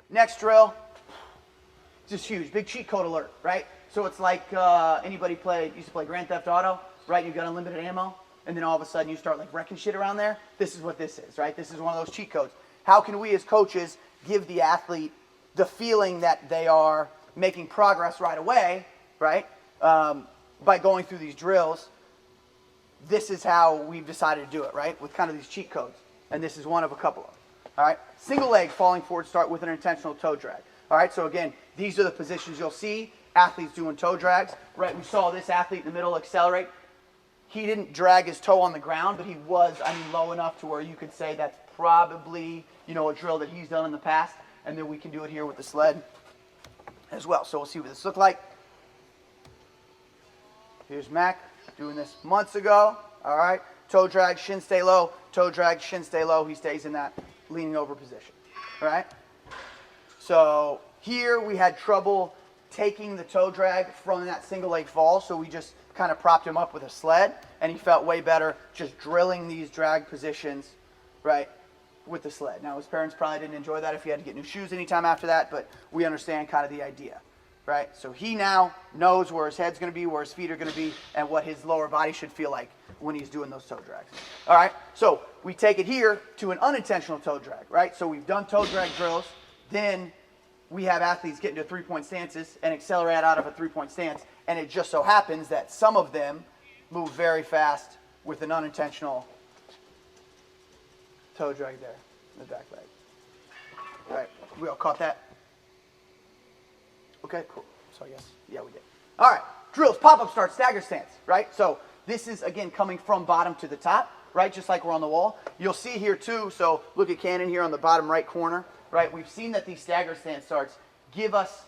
Next drill, just huge, big cheat code alert, right? So it's like anybody used to play Grand Theft Auto, right? You've got unlimited ammo, and then all of a sudden you start like wrecking shit around there. This is what this is, right? This is one of those cheat codes. How can we as coaches give the athlete the feeling that they are making progress right away, right? By going through these drills. This is how we've decided to do it, right? With kind of these cheat codes. And this is one of a couple of them. All right? Single leg falling forward start with an intentional toe drag. All right? So again, these are the positions you'll see athletes doing toe drags, right? We saw this athlete in the middle accelerate. He didn't drag his toe on the ground, but he was, low enough to where you could say that's probably, a drill that he's done in the past. And then we can do it here with the sled as well. So we'll see what this looks like. Here's Mac doing this months ago. All right. Toe drag, shin stay low. Toe drag, shin stay low. He stays in that leaning over position. All right. So here we had trouble taking the toe drag from that single leg fall. So we just kind of propped him up with a sled. And he felt way better just drilling these drag positions, right, with the sled. Now his parents probably didn't enjoy that if he had to get new shoes anytime after that. But we understand kind of the idea. Right? So he now knows where his head's going to be, where his feet are going to be, and what his lower body should feel like when he's doing those toe drags. All right? So we take it here to an unintentional toe drag, right? So we've done toe drag drills. Then we have athletes get into three-point stances and accelerate out of a three-point stance. And it just so happens that some of them move very fast with an unintentional toe drag there in the back leg. All right? We all caught that? Okay, cool. So I guess, yeah, we did. All right, drills, pop-up start, stagger stance, right? So this is, again, coming from bottom to the top, right, just like we're on the wall. You'll see here, too, so look at Cannon here on the bottom right corner, right? We've seen that these stagger stance starts give us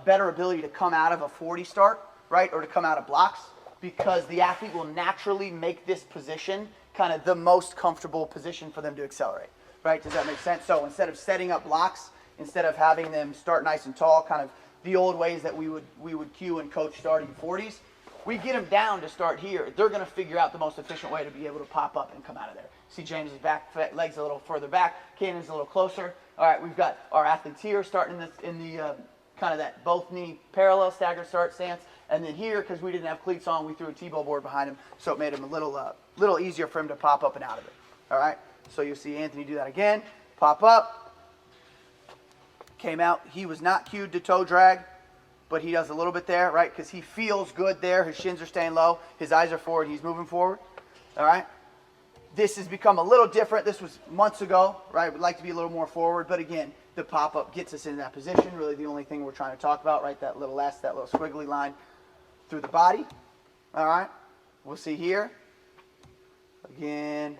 better ability to come out of a 40 start, right, or to come out of blocks, because the athlete will naturally make this position kind of the most comfortable position for them to accelerate, right? Does that make sense? So instead of setting up blocks, instead of having them start nice and tall, kind of the old ways that we would cue and coach starting 40s, we get them down to start here. They're going to figure out the most efficient way to be able to pop up and come out of there. See James's back legs a little further back. Cannon's a little closer. All right, we've got our athletes here starting in the kind of that both knee parallel stagger start stance. And then here, because we didn't have cleats on, we threw a T-bow board behind him, so it made him a little easier for him to pop up and out of it. All right, so you'll see Anthony do that again. Pop up. Came out. He was not cued to toe drag, but he does a little bit there, right? Because he feels good there. His shins are staying low. His eyes are forward. He's moving forward. All right? This has become a little different. This was months ago, right? We'd like to be a little more forward. But again, the pop-up gets us in that position. Really the only thing we're trying to talk about, right? That little squiggly line through the body. All right? We'll see here. Again,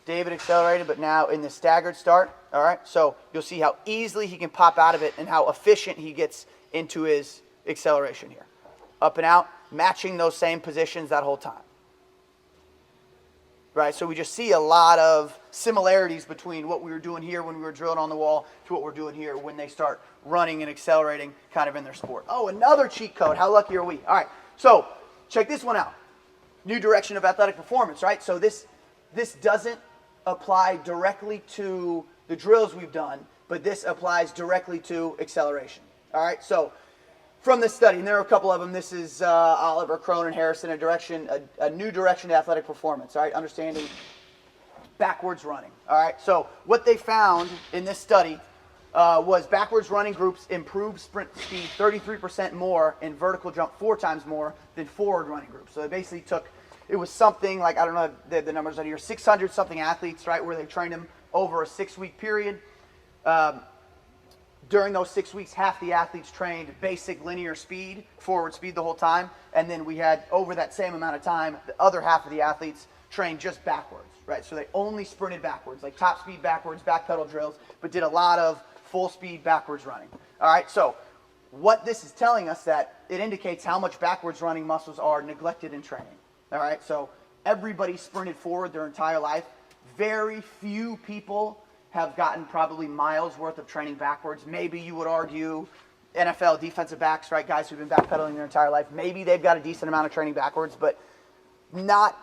David accelerated, but now in the staggered start. All right, so you'll see how easily he can pop out of it and how efficient he gets into his acceleration here. Up and out, matching those same positions that whole time. Right, so we just see a lot of similarities between what we were doing here when we were drilling on the wall to what we're doing here when they start running and accelerating kind of in their sport. Oh, another cheat code. How lucky are we? All right, so check this one out. New direction of athletic performance, right? So this doesn't apply directly to the drills we've done, but this applies directly to acceleration. All right, so from this study, and there are a couple of them. This is Oliver, Cronin, Harrison, a new direction to athletic performance. All right, understanding backwards running. All right, so what they found in this study was backwards running groups improved sprint speed 33% more and vertical jump 4 times more than forward running groups. So they basically took, it was something like, I don't know the numbers out here, 600 something athletes, right, where they trained them over a 6-week period. During those 6 weeks, half the athletes trained basic linear speed, forward speed the whole time, and then we had, over that same amount of time, the other half of the athletes trained just backwards, right? So they only sprinted backwards, like top speed backwards, back pedal drills, but did a lot of full speed backwards running. All right, so what this is telling us that it indicates how much backwards running muscles are neglected in training. All right, so everybody sprinted forward their entire life. Very few people have gotten probably miles worth of training backwards. Maybe you would argue NFL defensive backs, right? Guys who've been backpedaling their entire life. Maybe they've got a decent amount of training backwards, but not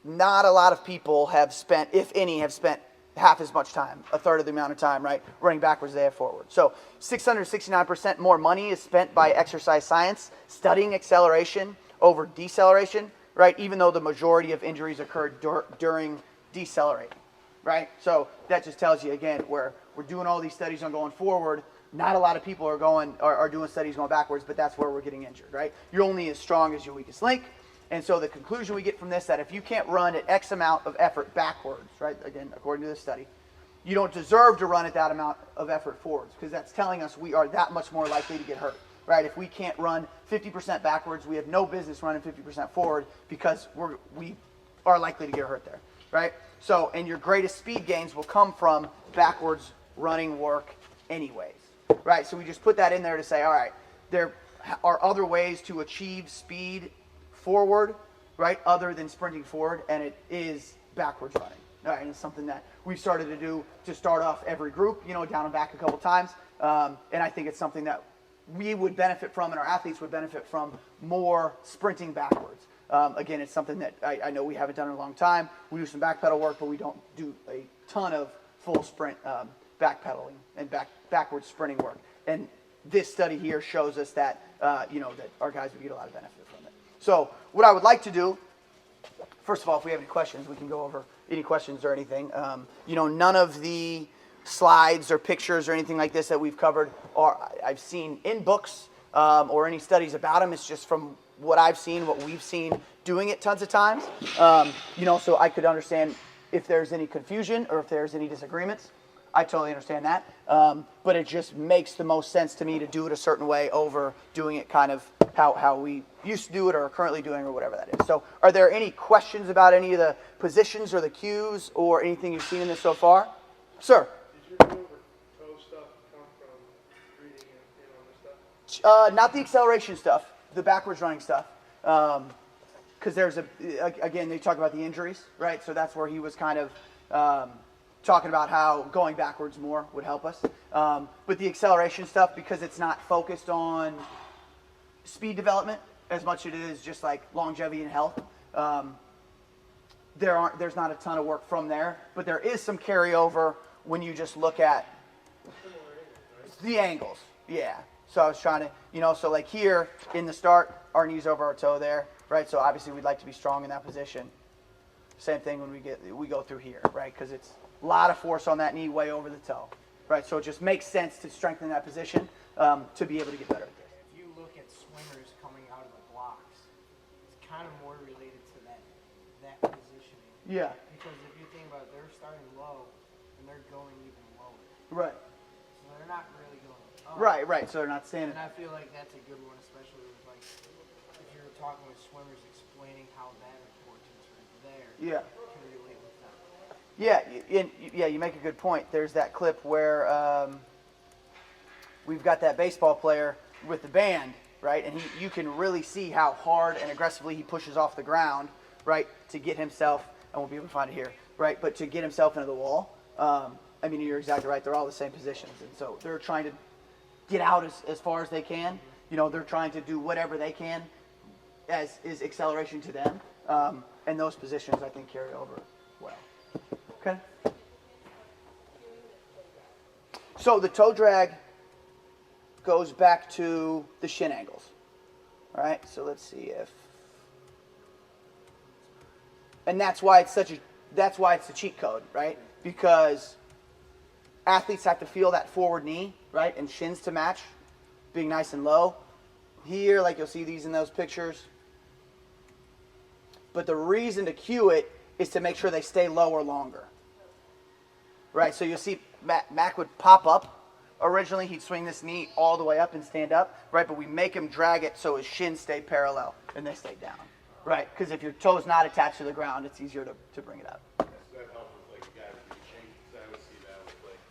a lot of people have spent, if any, have spent half as much time, a third of the amount of time, right, running backwards they have forward. So 669% more money is spent by exercise science studying acceleration over deceleration, right, even though the majority of injuries occurred during decelerating, right? So that just tells you, again, where we're doing all these studies on going forward, not a lot of people are doing studies going backwards, but that's where we're getting injured, right? You're only as strong as your weakest link. And so the conclusion we get from this, that if you can't run at X amount of effort backwards, right, again, according to this study, you don't deserve to run at that amount of effort forwards, because that's telling us we are that much more likely to get hurt, right? If we can't run 50% backwards, we have no business running 50% forward, because we are likely to get hurt there, right? So, and your greatest speed gains will come from backwards running work anyways, right? So we just put that in there to say, all right, there are other ways to achieve speed forward, right, other than sprinting forward, and it is backwards running. All right, and it's something that we've started to do to start off every group, down and back a couple times, and I think it's something that we would benefit from and our athletes would benefit from more sprinting backwards. Again, it's something that I know we haven't done in a long time. We do some back pedal work, but we don't do a ton of full sprint backpedaling and backwards sprinting work. And this study here shows us that, that our guys would get a lot of benefit from it. So what I would like to do, first of all, if we have any questions, we can go over any questions or anything. None of the slides or pictures or anything like this that we've covered I've seen in books or any studies about them. It's just from what I've seen, what we've seen doing it tons of times. So I could understand if there's any confusion or if there's any disagreements. I totally understand that. But it just makes the most sense to me to do it a certain way over doing it kind of how we used to do it or are currently doing or whatever that is. So are there any questions about any of the positions or the cues or anything you've seen in this so far? Sir? Did your toe stuff come from reading on this stuff? Not the acceleration stuff, the backwards running stuff. Because there's again, they talk about the injuries, right? So that's where he was kind of talking about how going backwards more would help us. But the acceleration stuff, because it's not focused on speed development as much as it is just like longevity and health, there's not a ton of work from there, but there is some carryover when you just look at the angles. Yeah. So I was trying to, so like here in the start, our knee's over our toe there, right? So obviously we'd like to be strong in that position. Same thing when we go through here, right? Because it's a lot of force on that knee way over the toe, right? So it just makes sense to strengthen that position to be able to get better at this. If you look at swimmers coming out of the blocks, it's kind of more related to that positioning. Yeah. Because if you think about it, they're starting low and they're going even lower. Right. So they're not really going up. Right. So they're not standing. And I feel like that's a good one, especially with like if you're talking with swimmers explaining how that importance right there. Yeah. Can relate with that. Yeah, you make a good point. There's that clip where we've got that baseball player with the band, right? And you can really see how hard and aggressively he pushes off the ground, right, to get himself, I won't be able to find it here, right, but to get himself into the wall. I mean, you're exactly right. They're all the same positions. And so they're trying to get out as far as they can. They're trying to do whatever they can as is acceleration to them. And those positions, I think, carry over well. Okay. So the toe drag goes back to the shin angles. All right. So let's see if, and that's why it's a cheat code, right? Because athletes have to feel that forward knee, right, and shins to match, being nice and low. Here, like you'll see these in those pictures. But the reason to cue it is to make sure they stay lower longer. Right, so you'll see Mac would pop up. Originally, he'd swing this knee all the way up and stand up, right? But we make him drag it so his shins stay parallel and they stay down, right? Because if your toe's not attached to the ground, it's easier to bring it up. That helps with like guys who change, because I always see that with like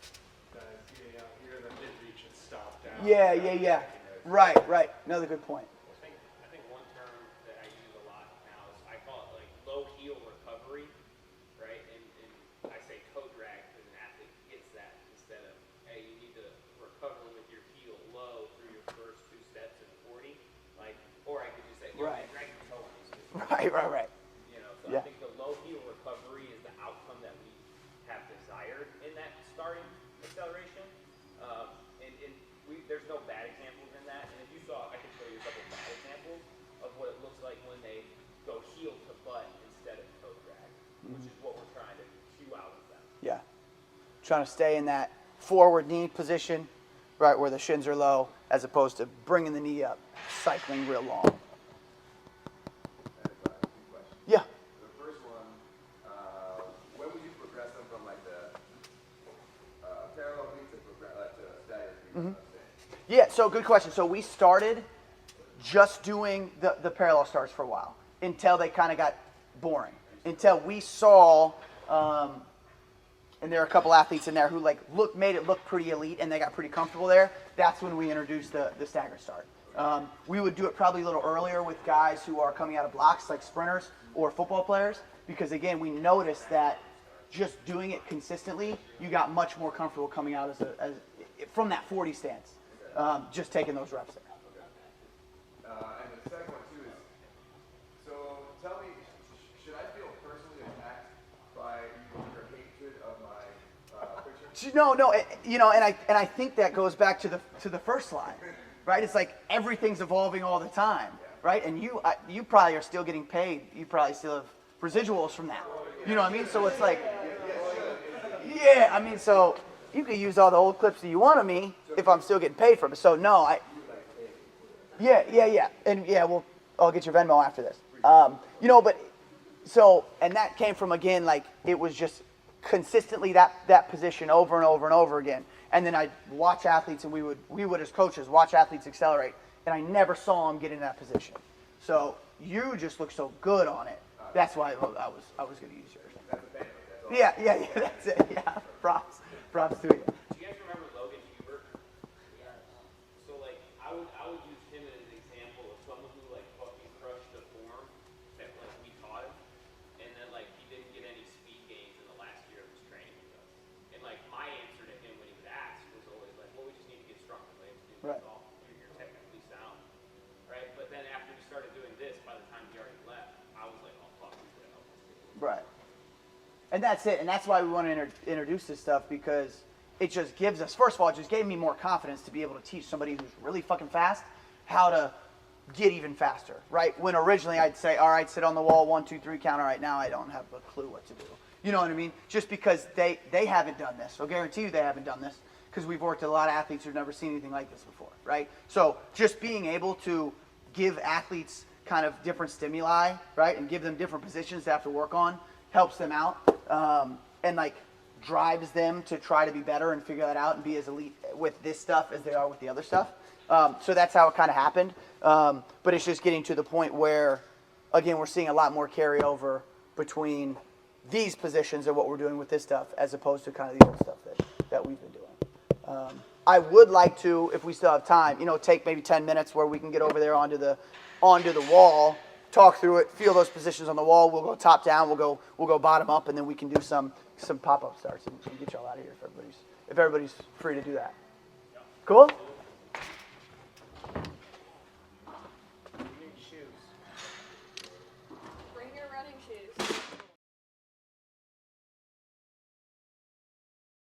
guys getting out here and then they reach and stop down. Yeah. Right. Another good point. I think one term that I use a lot now is I call it like low heel recovery, right? And I say toe drag because an athlete gets that instead of, hey, you need to recover with your heel low through your first 2 steps in 40. Like, or I could just say, Right. drag your toe on these 2 Right. So Yeah. I think the low heel recovery is the outcome that we have desired. starting acceleration. There's no bad examples in that. And if you saw, I can show you a couple bad examples of what it looks like when they go heel to butt instead of toe drag, which is what we're trying to cue out of them. Yeah. Trying to stay in that forward knee position, right, where the shins are low, as opposed to bringing the knee up, cycling real long. Yeah. The first one, when would you progress them from like the parallel knee to stagger knee? Yeah, so good question. So we started just doing the parallel starts for a while until they kind of got boring. Until we saw, and there are a couple athletes in there who made it look pretty elite and they got pretty comfortable there. That's when we introduced the stagger start. We would do it probably a little earlier with guys who are coming out of blocks like sprinters or football players because again, we noticed that just doing it consistently, you got much more comfortable coming out from that 40 stance. Just taking those reps there. And the second one too is, so tell me, should I feel personally attacked by your hatred of my picture? No, and I think that goes back to the first slide, right? It's like everything's evolving all the time, right? And you probably are still getting paid. You probably still have residuals from that. You know what I mean? So it's like, yeah, I mean, so you can use all the old clips that you want of me if I'm still getting paid for it. So no, yeah. And yeah, I'll get your Venmo after this. And that came from, again, like it was just consistently that position over and over and over again. And then I'd watch athletes and we would as coaches watch athletes accelerate and I never saw them get in that position. So you just look so good on it. That's why I was going to use yours. Yeah, that's it. Yeah, props to you. Do you guys remember Logan Hubert? Yeah. So like I would use him as an example of someone who like fucking crushed the form that like we taught him, and then like he didn't get any speed gains in the last year of his training with us. And like my answer to him when he was asked was always like, well, we just need to get stronger legs, dude. Right. That's all. You're technically sound, right? But then after we started doing this, by the time he already left, I was like, oh fuck, he's gonna help us. Right. And that's it. And that's why we want to introduce this stuff because it just gives us, first of all, it just gave me more confidence to be able to teach somebody who's really fucking fast how to get even faster, right? When originally I'd say, all right, sit on the wall, 1, 2, 3 count. All right, now I don't have a clue what to do. You know what I mean? Just because they haven't done this. I'll guarantee you they haven't done this because we've worked with a lot of athletes who've never seen anything like this before, right? So just being able to give athletes kind of different stimuli, right, and give them different positions to have to work on helps them out and like drives them to try to be better and figure that out and be as elite with this stuff as they are with the other stuff. So that's how it kind of happened. But it's just getting to the point where, again, we're seeing a lot more carryover between these positions and what we're doing with this stuff as opposed to kind of the old stuff that we've been doing. I would like to, if we still have time, take maybe 10 minutes where we can get over there onto the wall, talk through it, feel those positions on the wall. We'll go top down, we'll go bottom up, and then we can do some pop-up starts and get y'all out of here if everybody's free to do that. Cool?